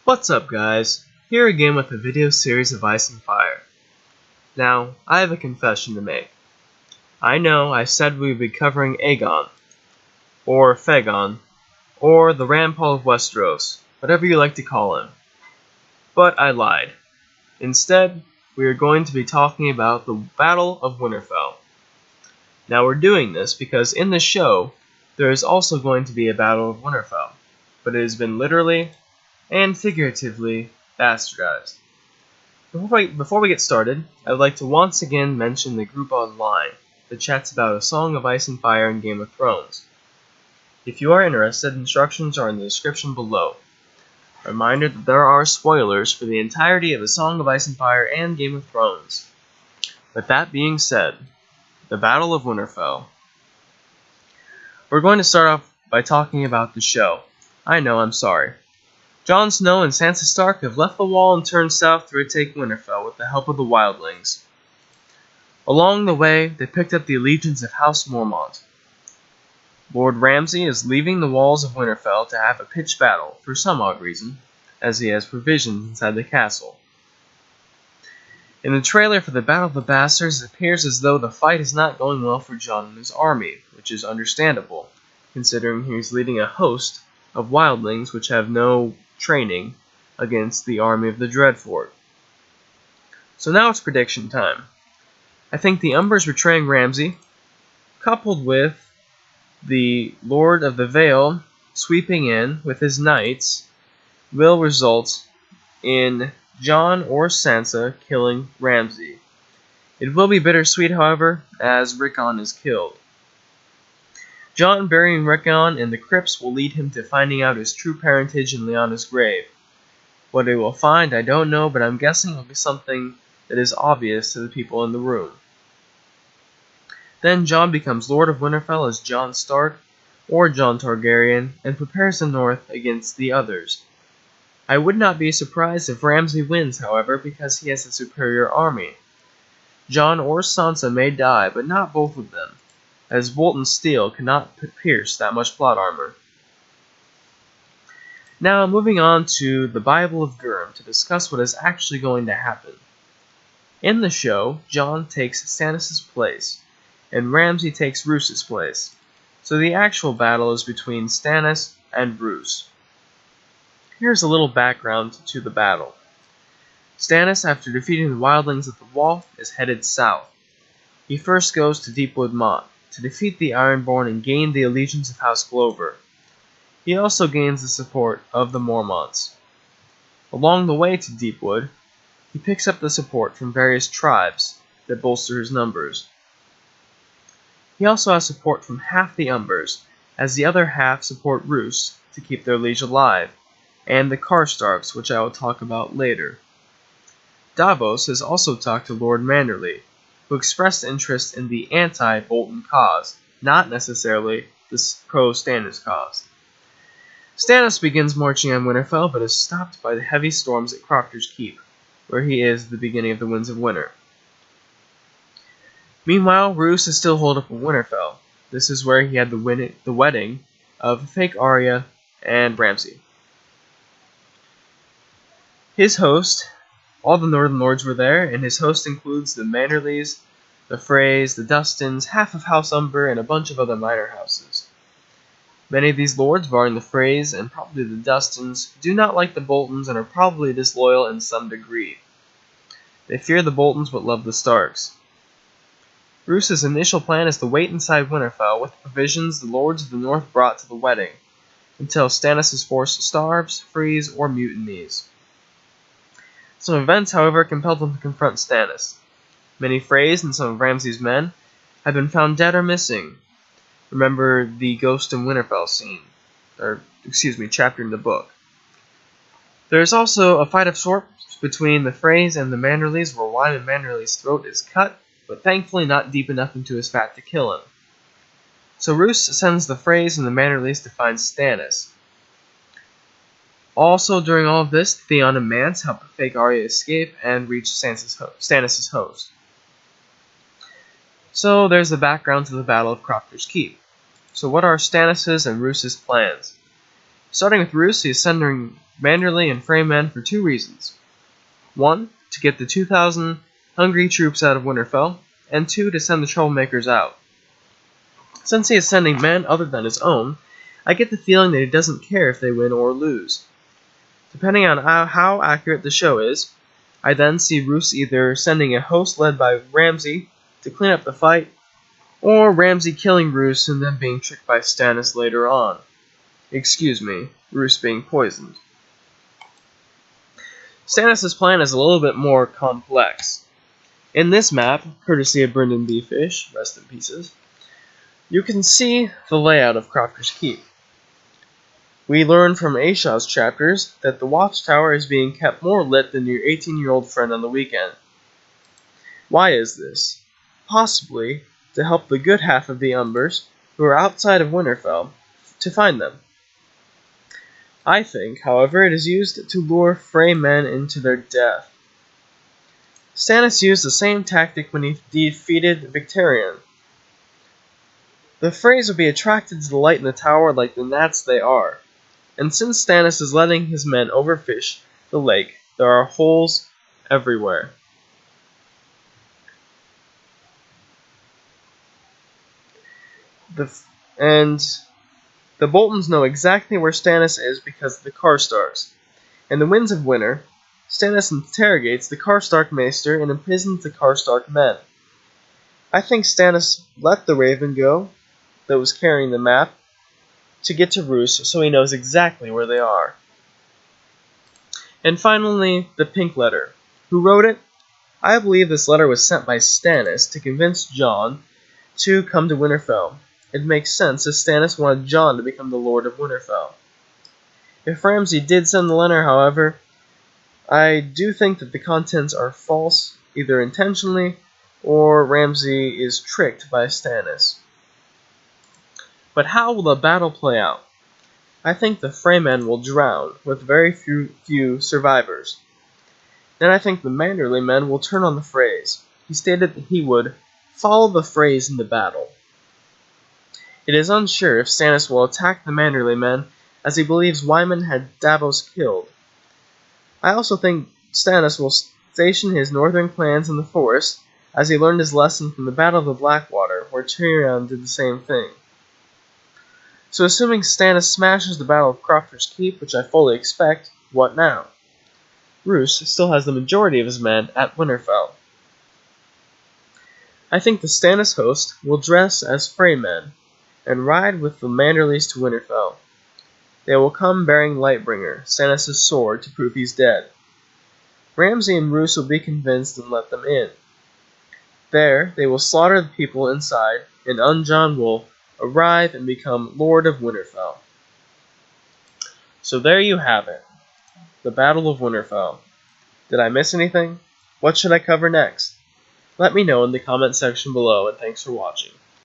What's up, guys? Here again with a video series of Ice and Fire. Now, I have a confession to make. I know I said we would be covering Aegon, or Fagon, or the Rampal of Westeros, whatever you like to call him. But I lied. Instead, we are going to be talking about the Battle of Winterfell. Now we're doing this because in the show, there is also going to be a Battle of Winterfell, but it has been literally and figuratively bastardized. Before we get started, I would like to once again mention the group online that chats about A Song of Ice and Fire and Game of Thrones. If you are interested, instructions are in the description below. A reminder that there are spoilers for the entirety of A Song of Ice and Fire and Game of Thrones. With that being said, the Battle of Winterfell. We're going to start off by talking about the show. I know, I'm sorry. Jon Snow and Sansa Stark have left the Wall and turned south to retake Winterfell with the help of the wildlings. Along the way, they picked up the allegiance of House Mormont. Lord Ramsay is leaving the walls of Winterfell to have a pitched battle, for some odd reason, as he has provisions inside the castle. In the trailer for the Battle of the Bastards, it appears as though the fight is not going well for Jon and his army, which is understandable, considering he is leading a host of wildlings which have no training against the army of the Dreadfort. So now it's prediction time. I think the Umbers betraying Ramsay, coupled with the Lord of the Vale sweeping in with his knights, will result in Jon or Sansa killing Ramsay. It will be bittersweet, however, as Rickon is killed. Jon burying Rickon in the crypts will lead him to finding out his true parentage in Lyanna's grave. What he will find, I don't know, but I'm guessing it will be something that is obvious to the people in the room. Then Jon becomes Lord of Winterfell as Jon Stark, or Jon Targaryen, and prepares the north against the others. I would not be surprised if Ramsay wins, however, because he has a superior army. Jon or Sansa may die, but not both of them, as Bolton steel cannot pierce that much plot armor. Now, moving on to the Bible of Gurm to discuss what is actually going to happen. In the show, Jon takes Stannis' place, and Ramsay takes Roose' place, so the actual battle is between Stannis and Roose. Here's a little background to the battle. Stannis, after defeating the wildlings at the Wall, is headed south. He first goes to Deepwood Motte to defeat the Ironborn and gain the allegiance of House Glover. He also gains the support of the Mormonts. Along the way to Deepwood, he picks up the support from various tribes that bolster his numbers. He also has support from half the Umbers, as the other half support Roose to keep their liege alive, and the Karstarks, which I will talk about later. Davos has also talked to Lord Manderley, who expressed interest in the anti-Bolton cause, not necessarily the pro-Stannis cause. Stannis begins marching on Winterfell, but is stopped by the heavy storms at Crofter's Keep, where he is at the beginning of the Winds of Winter. Meanwhile, Roose is still holed up in Winterfell. This is where he had the wedding of fake Arya and Ramsay. His host, all the Northern Lords were there, and his host includes the Manderleys, the Freys, the Dustins, half of House Umber, and a bunch of other minor houses. Many of these lords, barring the Freys and probably the Dustins, do not like the Boltons and are probably disloyal in some degree. They fear the Boltons but love the Starks. Roose's initial plan is to wait inside Winterfell with the provisions the Lords of the North brought to the wedding, until Stannis' force starves, frees, or mutinies. Some events, however, compelled them to confront Stannis. Many Freys and some of Ramsay's men have been found dead or missing. Remember the Ghost in Winterfell chapter in the book. There is also a fight of sorts between the Freys and the Manderleys, where Wyman Manderley's throat is cut, but thankfully not deep enough into his fat to kill him. So Roose sends the Freys and the Manderleys to find Stannis. Also, during all of this, Theon and Mance help fake Arya escape and reach Stannis' host. So there's the background to the Battle of Crofter's Keep. So what are Stannis' and Roose's plans? Starting with Roose, he is sending Manderley and Frey men for 2 reasons. 1, to get the 2,000 hungry troops out of Winterfell, and 2, to send the troublemakers out. Since he is sending men other than his own, I get the feeling that he doesn't care if they win or lose. Depending on how accurate the show is, I then see Roose either sending a host led by Ramsay to clean up the fight, or Ramsay killing Roose and then being tricked by Stannis later on. Excuse me, Roose being poisoned. Stannis' plan is a little bit more complex. In this map, courtesy of Brendan B. Fish, rest in pieces, you can see the layout of Crofter's Keep. We learn from Aishaw's chapters that the watchtower is being kept more lit than your 18-year-old friend on the weekend. Why is this? Possibly to help the good half of the Umbers, who are outside of Winterfell, to find them. I think, however, it is used to lure Frey men into their death. Stannis used the same tactic when he defeated Victarion. The Freys would be attracted to the light in the tower like the gnats they are. And since Stannis is letting his men overfish the lake, there are holes everywhere. And the Boltons know exactly where Stannis is because of the Karstars. In the Winds of Winter, Stannis interrogates the Karstark Maester and imprisons the Karstark men. I think Stannis let the Raven go, that was carrying the map, to get to Roose so he knows exactly where they are. And finally, the Pink Letter. Who wrote it? I believe this letter was sent by Stannis to convince Jon to come to Winterfell. It makes sense as Stannis wanted Jon to become the Lord of Winterfell. If Ramsay did send the letter, however, I do think that the contents are false, either intentionally or Ramsay is tricked by Stannis. But how will the battle play out? I think the Freymen will drown, with very few survivors. Then I think the Manderley men will turn on the Freys. He stated that he would follow the Freys into battle. It is unsure if Stannis will attack the Manderley men, as he believes Wyman had Davos killed. I also think Stannis will station his northern clans in the forest, as he learned his lesson from the Battle of the Blackwater, where Tyrion did the same thing. So assuming Stannis smashes the Battle of Crofter's Keep, which I fully expect, what now? Roose still has the majority of his men at Winterfell. I think the Stannis host will dress as Freymen and ride with the Manderleys to Winterfell. They will come bearing Lightbringer, Stannis' sword, to prove he's dead. Ramsay and Roose will be convinced and let them in. There, they will slaughter the people inside, and Unjon will arrive and become Lord of Winterfell. So there you have it, the Battle of Winterfell. Did I miss anything? What should I cover next? Let me know in the comment section below, and thanks for watching.